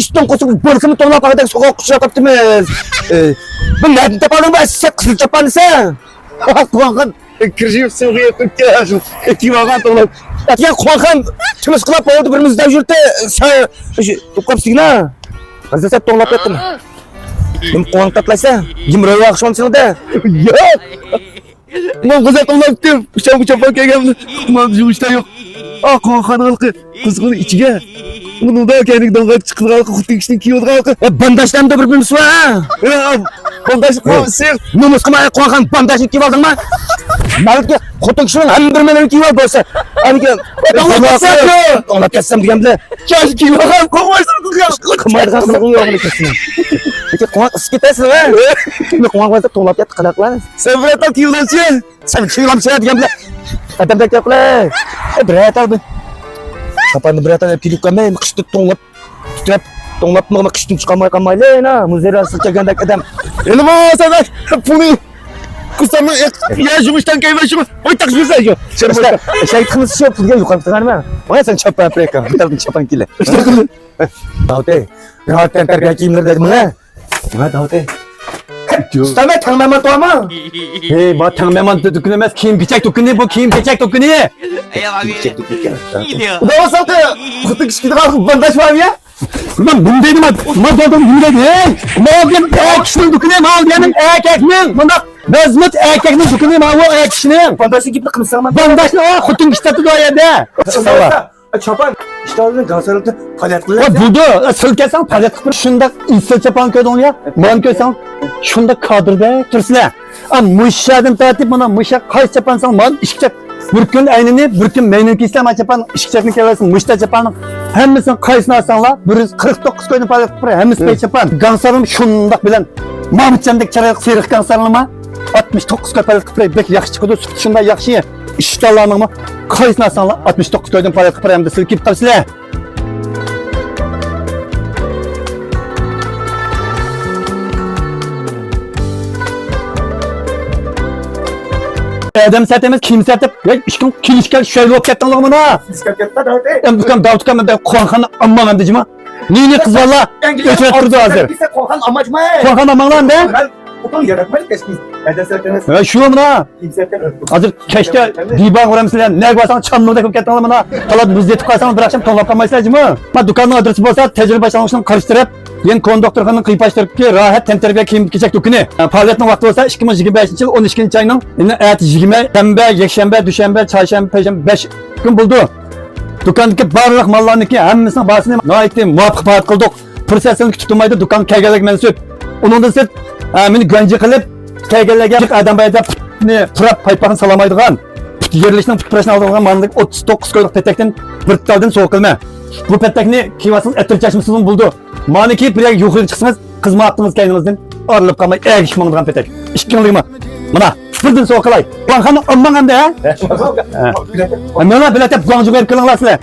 İşten koşup bölümü tonla kadar sokağa kuşa kaptınız. Ben nereden tapadın ben size kızıl çapanı sen. Kuankan kirjiyipsin oraya Türkiye. Kivagan tonla. Ya kuankan tümüs kılap oldu birimizden yürütte. Sen kapsın ha. Hazır sen tonla yaptın. Hem kuank tatlaysa yimröy akşam seni de. Yok. Ben kızı tonla yaptım. Bıçak çapan geldim. Ben yürüyüşten yok. Kuankan halkı kızgın içine. Bunun da kendi dalga çıktığı halkı kutu içine kiyodu halkı. Bandajdan da birbirimiz var ha. Bandaj koymasın. Numus kımaya koykan bandajını kiyip aldın mı? Belki kutun kişinin hem bir menevi kiyip aldı olsa. Hani ki anlat kessem diyem de. Çarşı kiyip alın koymaysın. Kımaydı kalsın onu yok onu kesin. Peki koyak ıskıtasın ha. Ne koyak varsa tonlap yat kadaklar. Sen buraya tal kiyip alın. Sen kiyip alın diyem de. Adam da kiyip alın. Buraya tal be. Kapan beratan pilih kami kıştı tonlap mı kıştı çıkamayla na muzera sıçaganda adam. Elma sana bunu kusama ya jumuştan kayma şu oy tak güzel yo. Şey kımız şu pulga yukarı tanır mı? Bana sen çapa apreka. Bir çapan kile. Daute. Rahat terbiye kimler dedim ne? Ne daute? Sana tanımam tuama. Hey, bak tanımam dokunemez kim geçecek dokunu bu kim geçecek dokunu? Udah salta. Kutu kişide kalkıp bandaj var ya. Ulan bunu dedim at. Madaldım bunu dedim. Madaldım kişinin dokunu mal yani erkeknin. Bunda bezmet erkeknin dokunu mal o kişinin. Bandajı gibi kımsama. Bandaj ne o kutun kişide de o yerde. Çapan işte aldın Galatasaray'da paletler. Buldu. Sılkesen palet kıpır. Şunda insel çapan köyde onu ya. Man köysen şunda kadırda tursla. Am muşadan tatip bana muşak kaç çapansan man işçek. Bir gün aynını, bir gün menin kislem açapan işçekni keversin. Muşta çapan. Hemmisin kaysını alsanlar. 149 koyun palet kıpır. Hemmisi çapan. Gansarım şundak bilen. Mahmut Cem'deki çarayık sıyırık gansarlıma. 69 koyun palet kıpır. Bek yakşı çıkıdı. Şunda yakşı ye. İşte Allah'ım ama. Kaysını alsanlar 69 koydun palet kıpır hem de silkip tavsiyle. Adam sertemiz kim sertep? Ya işkim kilişkel şöyle olup kettin Allah'ım ana. Kilişkel kettin Davut. Hem dükkan Davut kan ben korkan ammam hem diyeceğim ha. Ne kız valla. Götüret durdu hazır. Korkan amacıma. Korkan amman lan be. Ben okul yaratmayı kesmiş. Adam sertemiz. Ya şu amına. Kim sertemiz? Hazır keşke diban uğramışsın. Ne varsan çamlıda kopuk kettin Allah'ım ana. Kalat buzdet koysan bir akşam tonlapamayız lazım. Ma dükkanın adresi bolsa tecrübe başlamışsın karıştırıp yen konduktorxanın qıypaştırıp ki rahat tenterbiye kiyim keçek dükkanı. Faaliyetinin vakti olsa 2025 yıl 12 ayının ayet 20 şembe, yekşembe, düşembe, çarşembe, perşembe 5 gün buldu. Dükkandaki barlıq mallarniki hemmisinin bahsini naitli muvaffaq paat kıldık. Prosesini tutulmaydı dükkan kelgelik mensup. Onundan sırt meni gönci kılıp kelgelerge adam bayda pırap paypağını salamaydıgan. Yerleşinin pıtpıraşını aldığından manlık 39 koyduk petekten vırttaldan soğukılma. Bu petekni kivasınız ettir çeşmişsizin buldu. Maniki bir yukarı çıksınız kızma attınız kendinizden arılıp kalmayı iş mağdırgan petek. İşkinliğime. Buna birden soğukalay. Ulan hanım amman hem de ha? Bana bilet hep guancuk erkelen lasıla.